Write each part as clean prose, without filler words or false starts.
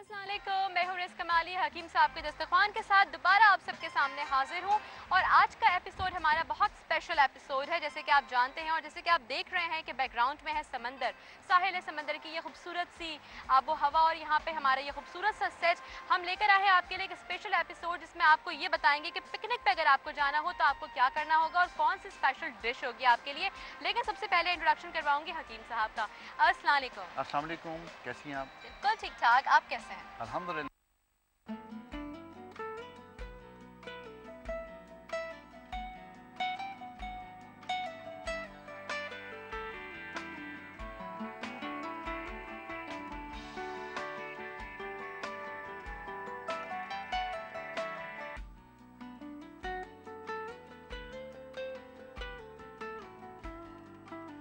अस्सलामुअलैकुम, मैं हूँ रिज़ कमाली हकीम साहब के दस्तरखान के साथ दोबारा आप सबके सामने हाजिर हूँ। और आज का एपिसोड हमारा बहुत स्पेशल एपिसोड है, जैसे कि आप जानते हैं और जैसे कि आप देख रहे हैं कि बैकग्राउंड में है समंदर, साहिल समंदर की ये खूबसूरत सी आबो हवा और यहाँ पे हमारा ये खूबसूरत सा सेट हम लेकर आए हैं आपके लिए एक स्पेशल एपिसोड, जिसमें आपको ये बताएंगे कि पिकनिक पे अगर आपको जाना हो तो आपको क्या करना होगा और कौन सी स्पेशल डिश होगी आपके लिए। लेकिन सबसे पहले इंट्रोडक्शन करवाऊंगी हकीम साहब का। अस्सलाम वालेकुम। अस्सलाम वालेकुम, कैसी हैं आप? बिल्कुल ठीक ठाक, आप कैसे हैं? अल्हम्दुलिल्लाह।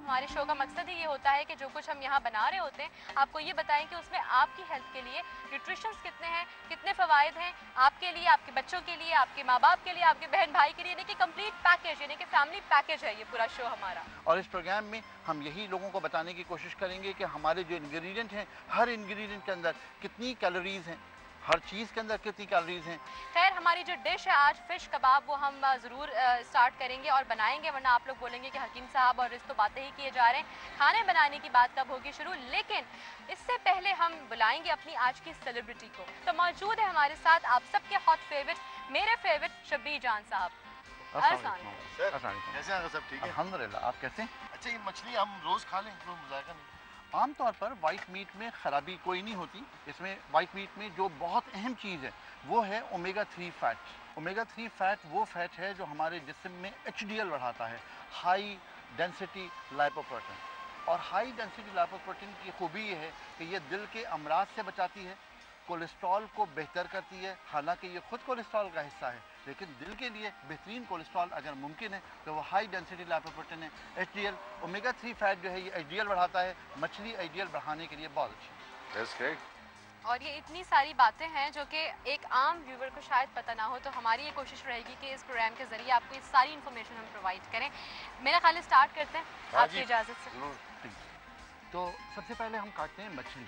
हमारे शो का मकसद ही ये होता है कि जो कुछ हम यहाँ बना रहे होते हैं आपको ये बताएं कि उसमें आपकी हेल्थ के लिए न्यूट्रिशंस कितने हैं, कितने फ़वाइद हैं आपके लिए, आपके बच्चों के लिए, आपके माँ बाप के लिए, आपके बहन भाई के लिए, यानी कि कंप्लीट पैकेज, यानी कि फैमिली पैकेज है ये पूरा शो हमारा। और इस प्रोग्राम में हम यही लोगों को बताने की कोशिश करेंगे कि हमारे जो इंग्रेडिएंट हैं, हर इंग्रेडिएंट के अंदर कितनी कैलोरीज हैं, हर चीज़ के अंदर कितनी कैलोरीज हैं। खैर हमारी जो डिश है आज फ़िश कबाब, वो हम ज़रूर स्टार्ट करेंगे और बनाएंगे, वरना आप लोग बोलेंगे कि हकीम साहब और रिज़ तो बातें ही किए जा रहे हैं, खाने बनाने की बात कब होगी शुरू। लेकिन इससे पहले हम बुलाएंगे अपनी आज की सेलिब्रिटी को। तो मौजूद है हमारे साथ आप सबके हॉट फेवरेट, मेरे फेवरेट शब्बीर जान साहब। कैसे हैं सब? ठीक है अल्हम्दुलिल्लाह, आप कैसे? अच्छा, ये मछली हम रोज खा लें तो मजाका नहीं? आमतौर पर वाइट मीट में ख़राबी कोई नहीं होती। इसमें वाइट मीट में जो बहुत अहम चीज़ है वो है ओमेगा 3 फैट। ओमेगा 3 फैट वो फैट है जो हमारे जिस्म में HDL बढ़ाता है, हाई डेंसिटी लाइपोप्रोटीन। और हाई डेंसिटी लाइपोप्रोटीन की खूबी ये है कि ये दिल के अमराज से बचाती है, कोलेस्ट्रॉल को बेहतर करती है। हालांकि ये खुद कोलेस्ट्रॉल का हिस्सा है, लेकिन दिल के लिए बेहतरीन कोलेस्ट्रॉल अगर मुमकिन है तो वो हाई डेंसिटी लाइपोप्रोटीन है। HDL ओमेगा 3 फैट जो है ये HDL बढ़ाता है। मछली HDL बढ़ाने के लिए बहुत अच्छी है। और ये इतनी सारी बातें हैं जो कि एक आम व्यूवर को शायद पता ना हो, तो हमारी ये कोशिश रहेगी कि इस प्रोग्राम के ज़रिए आपको ये सारी इन्फॉर्मेशन हम प्रोवाइड करें। मेरा ख्याल स्टार्ट करते हैं आपकी इजाज़त से। तो सबसे पहले हम काटते हैं मछली।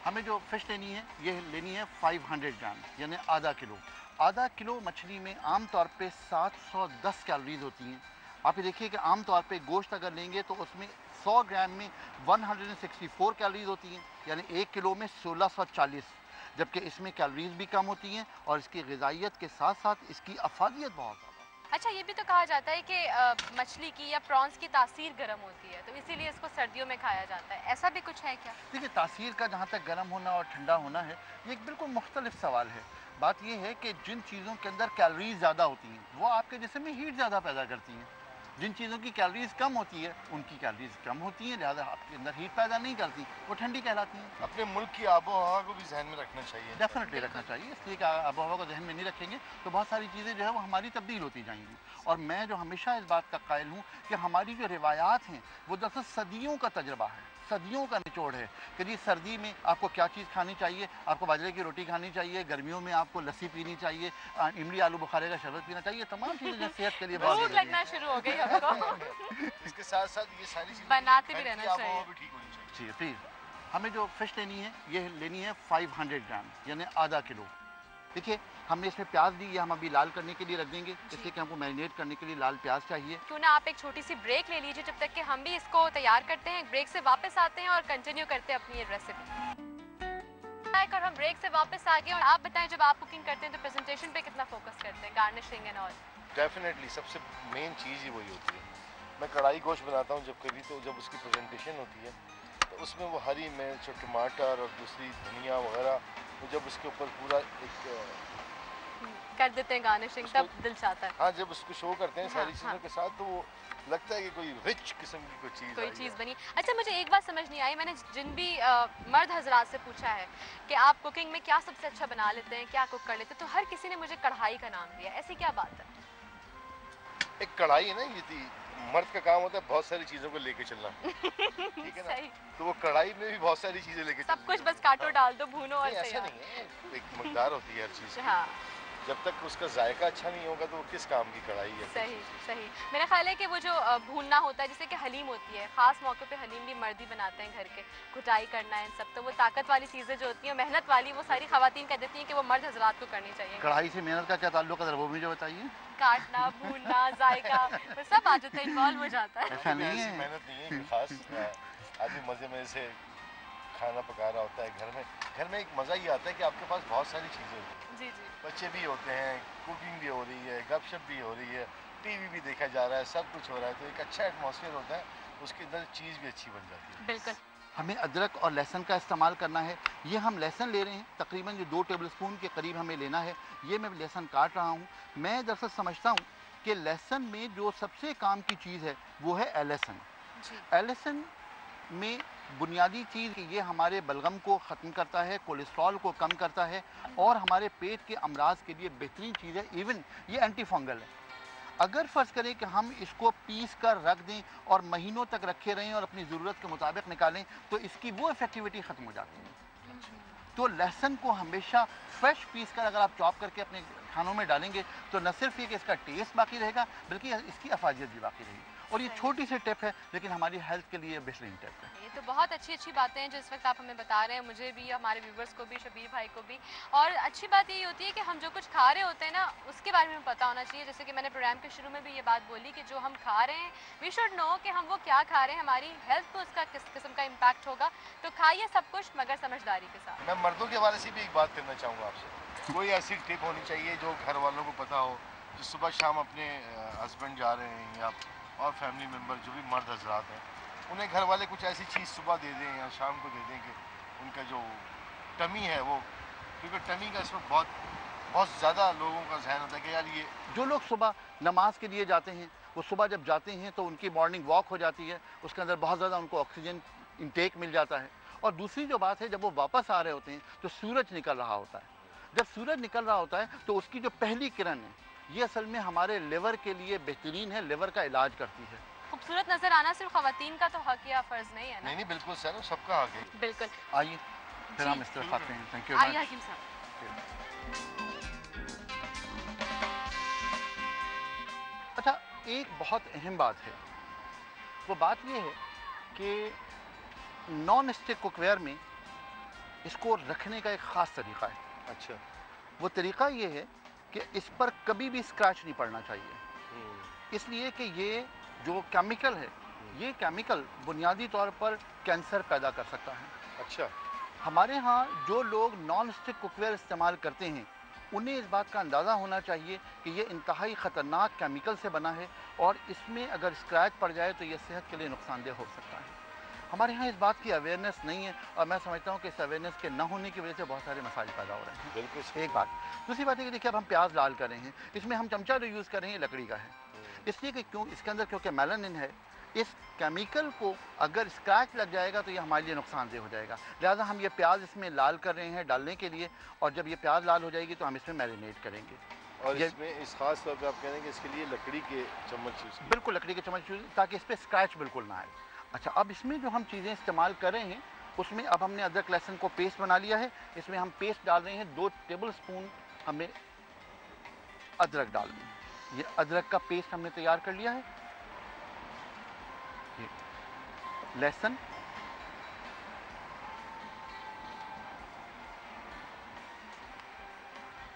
हमें जो फ़िश लेनी है ये लेनी है 500 ग्राम, यानी आधा किलो। आधा किलो मछली में आम तौर पे 710 कैलोरीज होती हैं। आप ये देखिए कि आम तौर पे गोश्त अगर लेंगे तो उसमें 100 ग्राम में 164 कैलोरीज होती हैं, यानी 1 किलो में 1640, जबकि इसमें कैलोरीज भी कम होती हैं और इसकी ग़िज़ाइयत के साथ साथ इसकी अफादियत बहुत ज़्यादा। अच्छा, ये भी तो कहा जाता है कि मछली की या प्रॉन्स की तासीर गर्म होती है, तो इसीलिए इसको सर्दियों में खाया जाता है, ऐसा भी कुछ है क्या? देखिए, तासीर का जहाँ तक गर्म होना और ठंडा होना है ये एक बिल्कुल मुख्तलिफ सवाल है। बात यह है कि जिन चीज़ों के अंदर कैलोरीज ज़्यादा होती हैं वो आपके जिस्म में हीट ज़्यादा पैदा करती हैं। जिन चीज़ों की कैलोरीज कम होती है उनकी कैलोरीज कम होती हैं, लिहाजा आपके अंदर हीट पैदा नहीं करती, वो ठंडी कहलाती हैं। अपने मुल्क की आबो हवा को भी जहन में रखना चाहिए। डेफिनेटली रखना चाहिए, इसलिए कि आबो हवा को जहन में नहीं रखेंगे तो बहुत सारी चीज़ें जो है वो हमारी तब्दील होती जाएंगी। और मैं जो हमेशा इस बात का कायल हूँ कि हमारी जो रिवायात हैं वो दरअसल सदियों का तजर्बा है, सदियों का निचोड़ है कि जी सर्दी में आपको क्या चीज़ खानी चाहिए। आपको बाजरे की रोटी खानी चाहिए, गर्मियों में आपको लस्सी पीनी चाहिए, इमली आलू बुखारे का शरबत पीना चाहिए। तमाम चीज़ें जो सेहत के लिए बहुत भूख लगना शुरू हो गई हमको। इसके साथ साथ ये सारी चीजें बनाते भी रहना चाहिए। भी ठीक होनी चाहिए। ठीक है, प्लीज़। हमें जो फ़िश लेनी है ये लेनी है 500 ग्राम, यानी आधा किलो। देखिए, हमने इसमें प्याज दी, ये हम अभी लाल करने के लिए रख देंगे, इसलिए कि हमको मैरिनेट करने के लिए लाल प्याज चाहिए। क्यों ना आप एक छोटी सी ब्रेक ले लीजिए जब तक कि हम भी इसको तैयार करते हैं। ब्रेक से वापस आते हैं और कंटिन्यू करते हैं अपनी ये रेसिपी। और हम ब्रेक से वापस आ गए और आप बताएं, जब आप कुकिंग करते हैं तो प्रेजेंटेशन पे कितना फोकस करते हैं, गार्निशिंग एंड ऑल? डेफिनेटली सबसे मेन चीज़ ही वही होती है। मैं कढ़ाई गोश्त बनाता हूँ जब कभी, तो जब उसकी प्रेजेंटेशन होती है तो उसमें वो हरी मिर्च और टमाटर और दूसरी धनिया वगैरह, तो जब उसके ऊपर पूरा एक कर देते हैं गार्निशिंग, तब दिल चाहता है। हाँ, जब उसको शो करते हैं सारी चीज़ों हाँ। के साथ तो वो लगता है कि कोई रिच किस्म की कोई चीज़ बनी। अच्छा, मुझे एक बात समझ नहीं आई, मैंने जिन भी मर्द हजरात से पूछा है कि आप कुकिंग में क्या सबसे अच्छा बना लेते हैं, क्या कुक कर लेते हैं, तो हर किसी ने मुझे कढ़ाई का नाम दिया। ऐसी क्या बात है? एक कढ़ाई है ना, ये थी मर्द का काम होता है बहुत सारी चीज़ों को लेके चलना। ठीक है ना? सही। तो वो कढ़ाई में भी बहुत सारी चीज़ें लेके सब कुछ बस काटो, डाल दो, भूनो और ऐसा नहीं है, एक मकदार होती है हर चीज़ की। हाँ। जब तक उसका जायका अच्छा नहीं होगा तो वो किस काम की कढ़ाई है। सही सही। मेरा ख्याल है कि वो जो भूनना होता है, जैसे कि हलीम होती है, ख़ास मौके पे हलीम भी मर्द ही बनाते हैं घर के, कुटाई करना है इन सब, तो वो ताकत वाली चीज़ें जो होती हैं, मेहनत वाली, वो सारी ख़वातीन कह देती हैं कि वो मर्द हजरात को करनी चाहिए। कढ़ाई से मेहनत का क्या ताल्लुक है, वो मुझे बताइए। काटना, भूनना, जायका, वो सब आ जाता है, इन्वॉल्व हो जाता है। ऐसा नहीं ऐसी है। मेहनत नहीं है कि खास आदमी मज़े में से खाना पका रहा होता है घर में एक मज़ा ही आता है कि आपके पास बहुत सारी चीज़ें होती हैं। जी जी। बच्चे भी होते हैं, कुकिंग भी हो रही है, गपशप भी हो रही है, टीवी भी देखा जा रहा है, सब कुछ हो रहा है, तो एक अच्छा एटमॉस्फेयर होता है, उसके अंदर चीज़ भी अच्छी बन जाती है। बिल्कुल। हमें अदरक और लहसुन का इस्तेमाल करना है। ये हम लहसुन ले रहे हैं, तकरीबन जो 2 टेबलस्पून के करीब हमें लेना है। ये मैं लहसुन काट रहा हूँ। मैं दरअसल समझता हूँ कि लहसुन में जो सबसे काम की चीज़ है वो है एलएसएन। एलएसएन में बुनियादी चीज़ ये हमारे बलगम को ख़त्म करता है, कोलेस्ट्रॉल को कम करता है और हमारे पेट के अमराज के लिए बेहतरीन चीज़ है। इवन ये एंटी फंगल है। अगर फ़र्ज़ करें कि हम इसको पीस कर रख दें और महीनों तक रखे रहें और अपनी ज़रूरत के मुताबिक निकालें तो इसकी वो इफ़ेक्टिविटी ख़त्म हो जाती है। तो लहसुन को हमेशा फ्रेश पीस कर अगर आप चॉप करके अपने खानों में डालेंगे तो न सिर्फ ये कि इसका टेस्ट बाकी रहेगा बल्कि इसकी अफादियत भी बाकी रहेगी। और ये छोटी सी टिप है लेकिन हमारी हेल्थ के लिए बेहतरीन टिप है। ये तो बहुत अच्छी अच्छी बातें हैं जो इस वक्त आप हमें बता रहे हैं, मुझे भी, हमारे व्यूवर्स को भी, शबीर भाई को भी। और अच्छी बात यही होती है कि हम जो कुछ खा रहे होते हैं ना, उसके बारे में पता होना चाहिए। जैसे कि मैंने प्रोग्राम के शुरू में भी ये बात बोली कि जो हम खा रहे हैं, वी शुड नो कि हम वो क्या खा रहे हैं, हमारी हेल्थ पर उसका किस किस्म का इम्पैक्ट होगा। तो खाइए सब कुछ मगर समझदारी के साथ। मैं मर्दों के हवाले से भी एक बात करना चाहूँगा आपसे। कोई ऐसी टिप होनी चाहिए जो घर वालों को पता हो, जो सुबह शाम अपने हस्बैंड जा रहे हैं या और फैमिली मेम्बर जो भी मर्द हजरात हैं, उन्हें घर वाले कुछ ऐसी चीज़ सुबह दे दें या शाम को दे दें कि उनका जो टमी है वो, क्योंकि टमी का इसमें बहुत ज़्यादा लोगों का जहन होता है कि यार ये जो लोग सुबह नमाज के लिए जाते हैं वो सुबह जब जाते हैं तो उनकी मॉर्निंग वॉक हो जाती है, उसके अंदर बहुत ज़्यादा उनको ऑक्सीजन इंटेक मिल जाता है। और दूसरी जो बात है, जब वो वापस आ रहे होते हैं तो सूरज निकल रहा होता है। जब सूरज निकल रहा होता है तो उसकी जो पहली किरण है ये असल में हमारे लिवर के लिए बेहतरीन है, लिवर का इलाज करती है। खूबसूरत नजर आना सिर्फ खवातीन का तो हक या फर्ज नहीं है ना? नहीं बिल्कुल सर, सबका हक है। बिल्कुल। आइए फिर हम इस तरफ खाते हैं। Thank you. आइए हकीम साहब। अच्छा, एक बहुत अहम बात है, वो बात ये है कि नॉन स्टिक कुकवेयर में इसको रखने का एक ख़ास तरीक़ा है। अच्छा। वो तरीक़ा ये है कि इस पर कभी भी स्क्रैच नहीं पड़ना चाहिए, इसलिए कि ये जो केमिकल है, ये केमिकल बुनियादी तौर पर कैंसर पैदा कर सकता है। अच्छा। हमारे यहाँ जो लोग नॉन स्टिक कुकवेयर इस्तेमाल करते हैं उन्हें इस बात का अंदाज़ा होना चाहिए कि ये इंतहाई ख़तरनाक केमिकल से बना है और इसमें अगर स्क्रैच पड़ जाए तो ये सेहत के लिए नुकसानदेह हो सकता है। हमारे यहाँ इस बात की अवेयरनेस नहीं है और मैं समझता हूँ कि इस अवेयरनेस के न होने की वजह से बहुत सारे मसाइल पैदा हो रहे हैं। बिल्कुल। एक बात। दूसरी बात है कि देखिए, अब हम प्याज लाल कर रहे हैं, इसमें हम चमचा जो यूज़ कर रहे हैं लकड़ी का है, इसलिए कि क्यों इसके अंदर क्योंकि मेलानिन है, इस केमिकल को अगर स्क्रैच लग जाएगा तो ये हमारे लिए नुकसानदेह हो जाएगा। लिहाजा हम ये प्याज इसमें लाल कर रहे हैं डालने के लिए, और जब ये प्याज लाल हो जाएगी तो हम इसमें मैरिनेट करेंगे। और इसमें इस खास तौर पे आप कह रहे हैं कि इसके लिए लकड़ी के चम्मच यूज़, बिल्कुल लकड़ी के चम्मच यूज़, ताकि इस पर स्क्रैच बिल्कुल ना आए। अच्छा, अब इसमें जो हम चीज़ें इस्तेमाल कर रहे हैं उसमें अब हमने अदरक लहसुन को पेस्ट बना लिया है। इसमें हम पेस्ट डाल रहे हैं 2 टेबलस्पून हमें अदरक डालनी है। ये अदरक का पेस्ट हमने तैयार कर लिया है। ये लहसुन,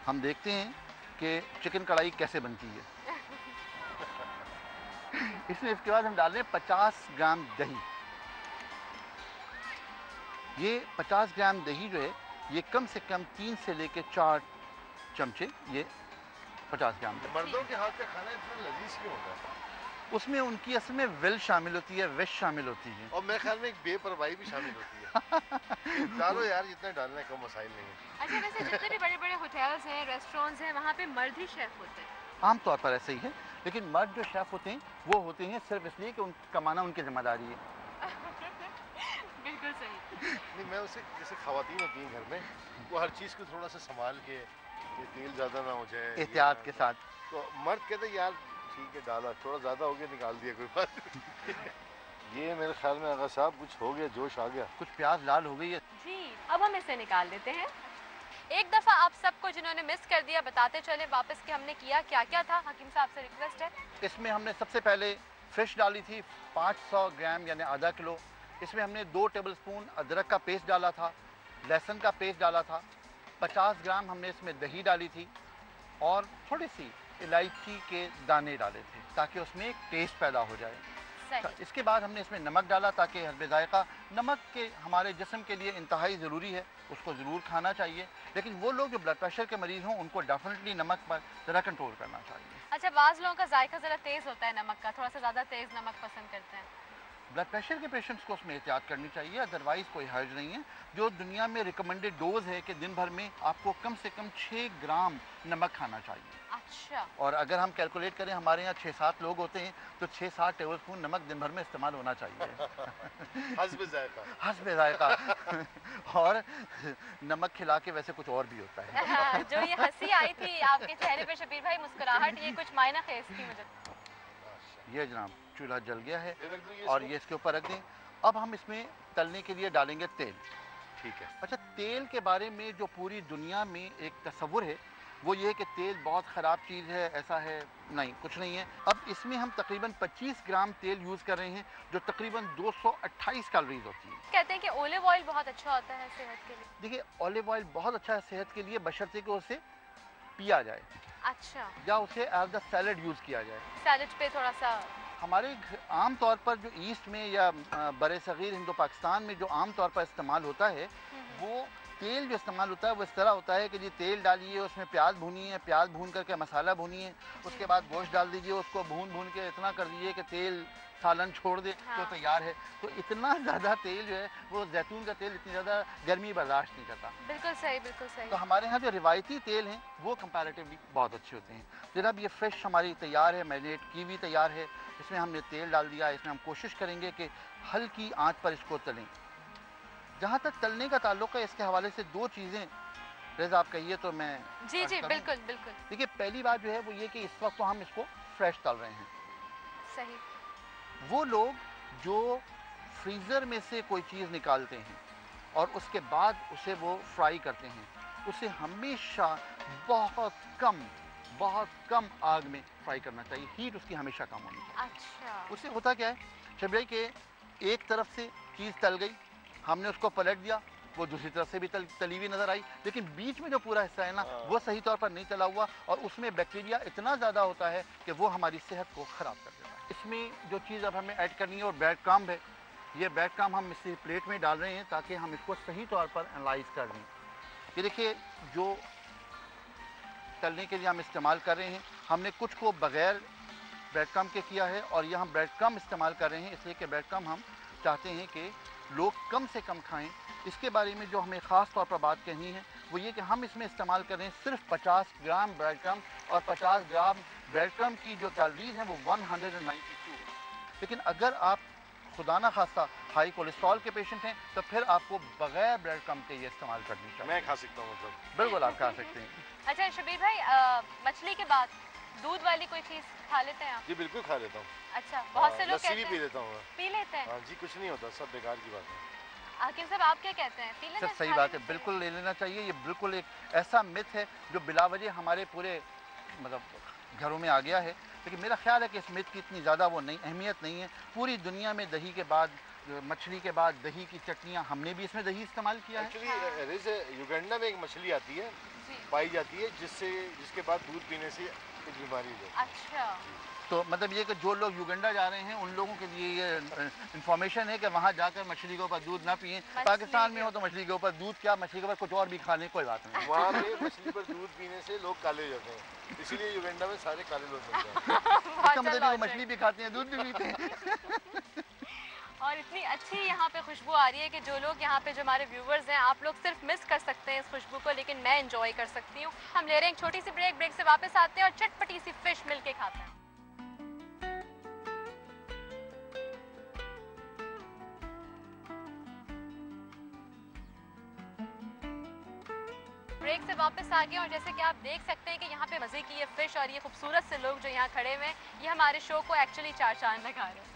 हम देखते हैं कि चिकन कढ़ाई कैसे बनती है। इसमें इसके बाद हम डाल रहे हैं 50 ग्राम दही। ये 50 ग्राम दही जो है ये कम से कम 3 से लेकर 4 चमचे, ये 50 ग्राम दही। मर्दों के हाथ का खाना इतना लजीज क्यों होता है? उसमें उनकी असल में विल शामिल होती है, विश शामिल होती है, और मेरे ख्याल में एक बेपरवाही भी शामिल होती है। डालो यार, जितना डालना है, कोई मसाइल नहीं है। अच्छा, वैसे जितने भी बड़े बड़े होटल्स हैं, रेस्टोरेंट्स हैं, वहाँ पे मर्द ही शेफ होते हैं? आमतौर पर ऐसे ही है, लेकिन मर्द जो शेफ़ होते हैं वो होते हैं सिर्फ इसलिए कि कमाना उनकी जिम्मेदारी है। बिल्कुल सही। नहीं, मैं उसे, जैसे खवातीन होती हैं घर में, वो हर चीज़ को थोड़ा सा संभाल के, ये तेल ज़्यादा ना हो जाए, एहतियात के साथ। तो मर्द कहते हैं यार ठीक है, डाला, थोड़ा ज़्यादा हो गया, निकाल दिया, कोई बात नहीं। ये मेरे ख्याल में आगा साहब कुछ हो गया, जोश आ गया। कुछ प्याज लाल हो गई है जी, अब हम इसे निकाल लेते हैं। एक दफ़ा आप सबको जिन्होंने मिस कर दिया बताते चले वापस कि हमने किया क्या क्या था। हकीम साहब से रिक्वेस्ट है। इसमें हमने सबसे पहले फ़िश डाली थी 500 ग्राम यानी आधा किलो। इसमें हमने 2 टेबलस्पून अदरक का पेस्ट डाला था, लहसुन का पेस्ट डाला था, 50 ग्राम हमने इसमें दही डाली थी और थोड़ी सी इलायची के दाने डाले थे ताकि उसमें एक टेस्ट पैदा हो जाए। इसके बाद हमने इसमें नमक डाला ताकि हस्बे जायका, नमक के हमारे जिस्म के लिए इंतहाई ज़रूरी है, उसको ज़रूर खाना चाहिए। लेकिन वो लोग जो ब्लड प्रेशर के मरीज़ हों उनको डेफिनेटली नमक पर ज़रा कंट्रोल करना चाहिए। अच्छा, बाज़ लोगों का जायका ज़रा तेज़ होता है नमक का, थोड़ा सा ज़्यादा तेज़ नमक पसंद करते हैं। ब्लड प्रेशर के पेशेंट्स को उसमें एहतियात करनी चाहिए, अदरवाइज़ कोई हर्ज नहीं है। जो दुनिया में रिकमेंडेड डोज है कि दिन भर में आपको कम से कम 6 ग्राम नमक खाना चाहिए। अच्छा। और अगर हम कैलकुलेट करें हमारे यहाँ 6-7 लोग होते हैं तो 6-7 टेबल स्पून नमक दिन भर में इस्तेमाल होना चाहिए। हस्बे जायका। हस्बे जायका। और नमक खिला के वैसे कुछ और भी होता है। हाँ, जो ये हंसी आई थी आपके चेहरे पे शबीर भाई, मुस्कुराहट, ये कुछ मायना खेज थी मुझे। ये जनाब चूल्हा जल गया है और ये इसके ऊपर रख दें। अब हम इसमें तलने के लिए डालेंगे तेल। ठीक है। अच्छा, तेल के बारे में जो पूरी दुनिया में एक तस्वुर है वो ये है कि तेल बहुत ख़राब चीज़ है, ऐसा है, नहीं, कुछ नहीं है। अब इसमें हम तकरीबन 25 ग्राम तेल यूज़ कर रहे हैं जो तकरीबन 228 कैलोरीज होती है। कहते हैं कि ओलिव ऑयल बहुत अच्छा होता है सेहत के लिए। देखिए, ऑलिव ऑयल बहुत अच्छा है सेहत के लिए बशर्ते कि उसे पिया जाए। अच्छा। या उसे एज द सैलड यूज़ किया जाए। सैलड पे थोड़ा सा हमारे आम तौर पर जो ईस्ट में या बरे सगीर हिंदो पाकिस्तान में जो आम तौर पर इस्तेमाल होता है वो तेल जो इस्तेमाल होता है वो इस तरह होता है कि जी तेल डालिए, उसमें प्याज भूनिए, प्याज भून करके मसाला भूनिए, उसके बाद गोश्त डाल दीजिए, उसको भून के इतना कर दीजिए कि तेल सालन छोड़ दे। हाँ। तो तैयार है। तो इतना ज़्यादा तेल जो है वो जैतून का तेल इतनी ज़्यादा गर्मी बर्दाश्त नहीं करता। बिल्कुल सही, बिल्कुल सही। तो हमारे यहाँ जो रिवायती तेल हैं वो कंपैरेटिवली बहुत अच्छे होते हैं। जनाब ये फ़िश हमारी तैयार है, मैरिनेट की हुई तैयार है। इसमें हमने तेल डाल दिया। इसमें हम कोशिश करेंगे कि हल्की आंच पर इसको तलें। जहाँ तक तलने का ताल्लुक है इसके हवाले से 2 चीज़ें रेज़ा आप कहिए तो मैं जी बिल्कुल बिल्कुल। देखिए, पहली बात जो है वो ये कि इस वक्त तो हम इसको फ्रेश तल रहे हैं। सही। वो लोग जो फ्रीज़र में से कोई चीज़ निकालते हैं और उसके बाद उसे वो फ्राई करते हैं, उसे हमेशा बहुत कम आग में फ्राई करना चाहिए। हीट उसकी हमेशा कम होनी चाहिए। अच्छा। उससे होता क्या है शबीर के एक तरफ से चीज़ तल गई, हमने उसको पलट दिया, वो दूसरी तरफ से भी तली हुई नज़र आई, लेकिन बीच में जो पूरा हिस्सा है ना वो सही तौर पर नहीं तला हुआ और उसमें बैक्टीरिया इतना ज़्यादा होता है कि वो हमारी सेहत को ख़राब कर देता है। इसमें जो चीज़ अब हमें ऐड करनी है और ब्रेड क्रम्ब है। ये ब्रेड क्रम्ब हम इसी प्लेट में डाल रहे हैं ताकि हम इसको सही तौर पर एनालाइज कर लें। ये देखिए, जो तलने के लिए हम इस्तेमाल कर रहे हैं हमने कुछ को बग़ैर ब्रेड क्रम्ब के किया है और ये हम ब्रेड क्रम्ब इस्तेमाल कर रहे हैं इसलिए कि ब्रेड क्रम्ब हम चाहते हैं कि लोग कम से कम खाएं। इसके बारे में जो हमें ख़ास तौर पर बात कहनी है वो ये कि हम इसमें इस्तेमाल कर रहे हैं सिर्फ 50 ग्राम ब्रेड क्रम्ब और 50 ग्राम ब्रेड क्रम्ब की जो कैलोरीज हैं वो 192। लेकिन अगर आप खुदा ना खास्ता हाई कोलेस्ट्रॉल के पेशेंट हैं तो फिर आपको बगैर ब्रेड क्रम्ब के ये इस्तेमाल करनी चाहिए। मैं खा सकता हूँ मतलब? बिल्कुल आप खा सकते हैं। अच्छा शबीर भाई, मछली के बाद दूध वाली कोई चीज़ खा लेते हैं आप? जी बिल्कुल खा लेता हूँ। अच्छा, बहुत से लोग लस्सी भी पी लेता हूँ। पी लेते हैं? हाँ जी, कुछ नहीं होता, सब बेकार की बात है। हाकिम साहब आप क्या कहते हैं? पी लेना? सही बात है, बिल्कुल ले लेना चाहिए। ये बिल्कुल एक ऐसा मिथ है जो बिलावजह हमारे पूरे मतलब घरों में आ गया है, लेकिन मेरा ख्याल है कि इस मिथ की इतनी ज़्यादा वो नहीं अहमियत नहीं है। पूरी दुनिया में दही के बाद, मछली के बाद दही की चटनियाँ, हमने भी इसमें दही इस्तेमाल किया है। एक्चुअली युगांडा में एक मछली आती है, पाई जाती है, जिसके बाद दूध पीने से कुछ बीमारी हो। अच्छा, तो मतलब ये कि जो लोग युगांडा जा रहे हैं उन लोगों के लिए ये इन्फॉर्मेशन है कि वहाँ जाकर मछली के ऊपर दूध ना पिएं। पाकिस्तान में हो तो मछली के ऊपर दूध क्या, मछली के ऊपर कुछ और भी खा लें, कोई बात नहीं। वहाँ पे मछली पर दूध पीने से लोग काले हो जाते हैं, इसीलिए युगांडा में सारे काले लोग मिलते हैं। इसका मतलब वो मछली भी खाते हैं, दूध भी पीते हैं। और इतनी अच्छी यहाँ पे खुशबू आ रही है कि जो लोग यहाँ पे जो हमारे व्यूवर्स हैं, आप लोग सिर्फ मिस कर सकते हैं इस खुशबू को, लेकिन मैं एंजॉय कर सकती हूँ। हम ले रहे हैं एक छोटी सी ब्रेक से वापस आते हैं और चटपटी सी फिश मिलके खाते हैं। ब्रेक से वापस आ गए और जैसे कि आप देख सकते हैं कि यहाँ पे मज़े की ये फिश और ये खूबसूरत से लोग जो यहाँ खड़े हुए हैं, ये हमारे शो को एक्चुअली चार चांद लगा रहे हैं।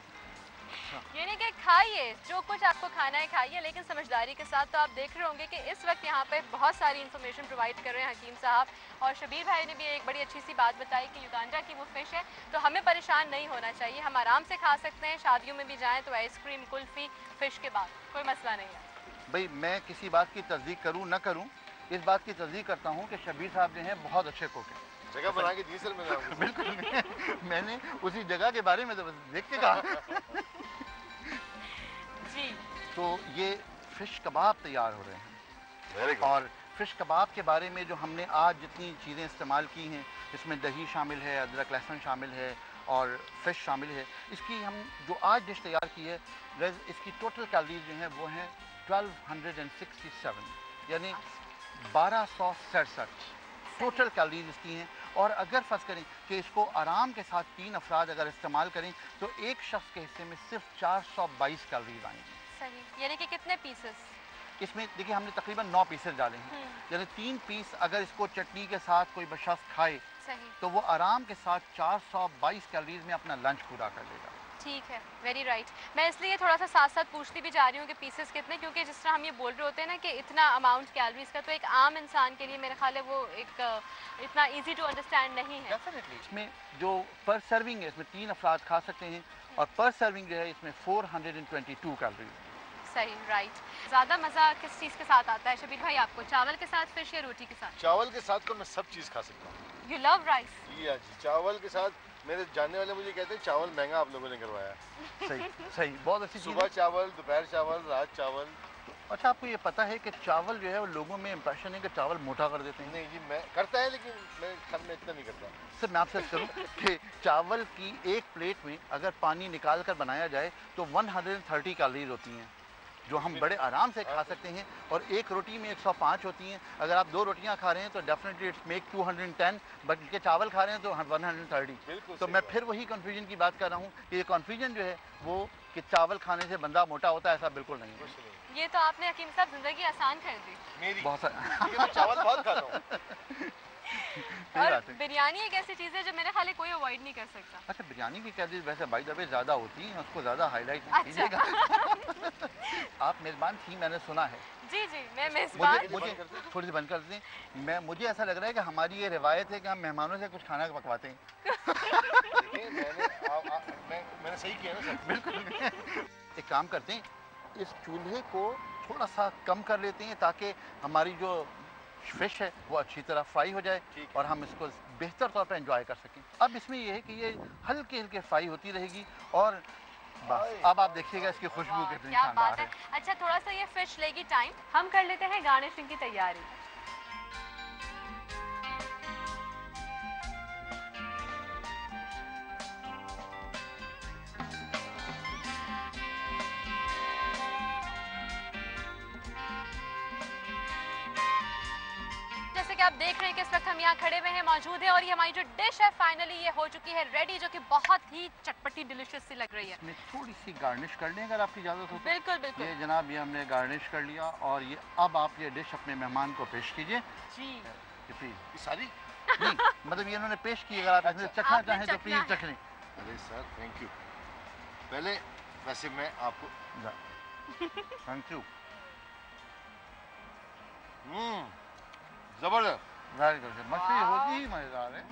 यानी कि खाइए, जो कुछ आपको खाना है खाइए, लेकिन समझदारी के साथ। तो आप देख रहे होंगे कि इस वक्त यहाँ पे बहुत सारी इन्फॉर्मेशन प्रोवाइड कर रहे हैं हकीम साहब, और शबीर भाई ने भी एक बड़ी अच्छी सी बात बताई कि युगांडा की वो फ़िश है, तो हमें परेशान नहीं होना चाहिए, हम आराम से खा सकते हैं। शादियों में भी जाएँ तो आइसक्रीम, कुल्फ़ी, फ़िश के बाद कोई मसला नहीं है। भाई मैं किसी बात की तस्दीक करूँ ना करूँ, इस बात की तस्दीक करता हूँ कि शबीर साहब जो हैं बहुत अच्छे कुक हैं। जगह बना के दी सर मैंने आपको। बिल्कुल मैंने उसी जगह के बारे में तो बस देख के कहा। जी। तो ये फ़िश कबाब तैयार हो रहे हैं, और फ़िश कबाब के बारे में जो हमने आज जितनी चीज़ें इस्तेमाल की हैं, इसमें दही शामिल है, अदरक लहसुन शामिल है और फ़िश शामिल है, इसकी हम जो आज डिश तैयार की है, इसकी टोटल कैलोरीज जो हैं वो हैं 1267, यानी 1267 टोटल कैलोरीज इसकी हैं। और अगर फर्ज करें कि इसको आराम के साथ 3 अफराद अगर इस्तेमाल करें तो एक शख्स के हिस्से में सिर्फ 422 कैलोरीज आएंगी। सही, यानी कि कितने पीसेस? इसमें देखिए हमने तकरीबन 9 पीसेस डाले हैं, यानी 3 पीस अगर इसको चटनी के साथ कोई शख्स खाए तो वो आराम के साथ 422 कैलोरीज में अपना लंच पूरा कर लेगा। ठीक है, वेरी राइट। मैं इसलिए थोड़ा सा साथ साथ पूछती भी जा रही हूँ कि पीसेस कितने, क्योंकि जिस तरह हम ये बोल रहे होते हैं ना कि इतना अमाउंट कैलोरीज का, तो एक आम इंसान के लिए मेरे ख्याल है वो एक इतना इजी टू अंडरस्टैंड नहीं है। डेफिनेटली इसमें जो पर सर्विंग है, इसमें 3 अफराद खा सकते हैं, और पर सर्विंग जो है इसमें 422 कैलोरीज। सही, राइट। ज़्यादा मज़ा किस चीज़ के साथ आता है शबीर भाई आपको, चावल के साथ, फिश या रोटी के साथ? चावल के साथ तो मैं सब चीज़ खा सकता हूँ। You love rice? जी, चावल के साथ मेरे जानने वाले मुझे कहते हैं चावल महंगा आप लोगों ने करवाया। सही सही, बहुत अच्छी चीज़। सुबह चावल, दोपहर चावल, रात चावल। अच्छा, आपको ये पता है कि चावल जो है वो लोगों में इंप्रेशन है कि चावल मोटा कर देते हैं? नहीं जी, मैं करता है लेकिन मैं घर में इतना नहीं करता। सर मैं आपसे अर्ज़ करूं कि चावल की एक प्लेट में अगर पानी निकाल कर बनाया जाए तो 130 कैलोरीज होती हैं, जो हम बड़े आराम से खा सकते हैं, और एक रोटी में 105 होती हैं। अगर आप 2 रोटियां खा रहे हैं तो डेफिनेटली इट्स मेक 210, बट के चावल खा रहे हैं तो 130। तो मैं फिर वही कन्फ्यूजन की बात कर रहा हूँ कि ये कन्फ्यूजन जो है वो कि चावल खाने से बंदा मोटा होता है, ऐसा बिल्कुल नहीं है। ये तो आपने हकीम साहब जिंदगी आसान कर दी। मेरी बहुत सारा मैं चावल बहुत खाता हूँ। और बिरयानी एक ऐसी चीज़ है जो मेरे ख्याल है कोई अवॉइड नहीं कर सकता। अच्छा, बिरयानी की कैलोरीज वैसे बाय द वे ज़्यादा होती हैं, उसको ज़्यादा हाईलाइट अच्छा। कीजिएगा। आप मेज़बान थी, मैंने सुना है। जी जी, मैं मेज़बान। मुझे थोड़ी सी बंद कर दें। मुझे ऐसा लग रहा है कि हमारी ये रिवायत है कि हम मेहमानों से कुछ खाना पकवाते हैं। मैंने सही किया ना सर। बिल्कुल। एक काम करते हैं, इस चूल्हे को थोड़ा सा कम कर लेते हैं ताकि हमारी जो फिश है वो अच्छी तरह फ्राई हो जाए और हम इसको बेहतर तौर पर एंजॉय कर सकें। अब इसमें यह है कि ये हल्के हल्के फ्राई होती रहेगी, और बस अब आप देखिएगा इसकी खुशबू कितनी क्या शानदार बात है। है। अच्छा, थोड़ा सा ये फिश लेगी टाइम, हम कर लेते हैं गार्निशिंग की तैयारी। आप देख रहे हैं कि इस वक्त हम यहाँ खड़े हुए हैं, मौजूद है, और ये हमारी जो डिश है फाइनली ये हो चुकी है रेडी, जो कि बहुत ही चटपटी डिलिशियस सी लग रही है। इसमें थोड़ी सी गार्निश कर लें अगर आपकी इजाज़त हो तो। बिल्कुल बिल्कुल। ये जनाब, ये हमने गार्निश कर लिया, और ये अब आप ये डिश अपने मेहमान को पेश कीजिए जी। प्लीज। सारी नहीं, मतलब ये उन्होंने पेश की, अगर आप इसमें चखना चाहें तो प्लीज चख लें। अरे सर थैंक यू। पहले वैसे मैं आपको थैंक यू। जबरदस्त। Very good. मछली होती ही मज़ेदार है।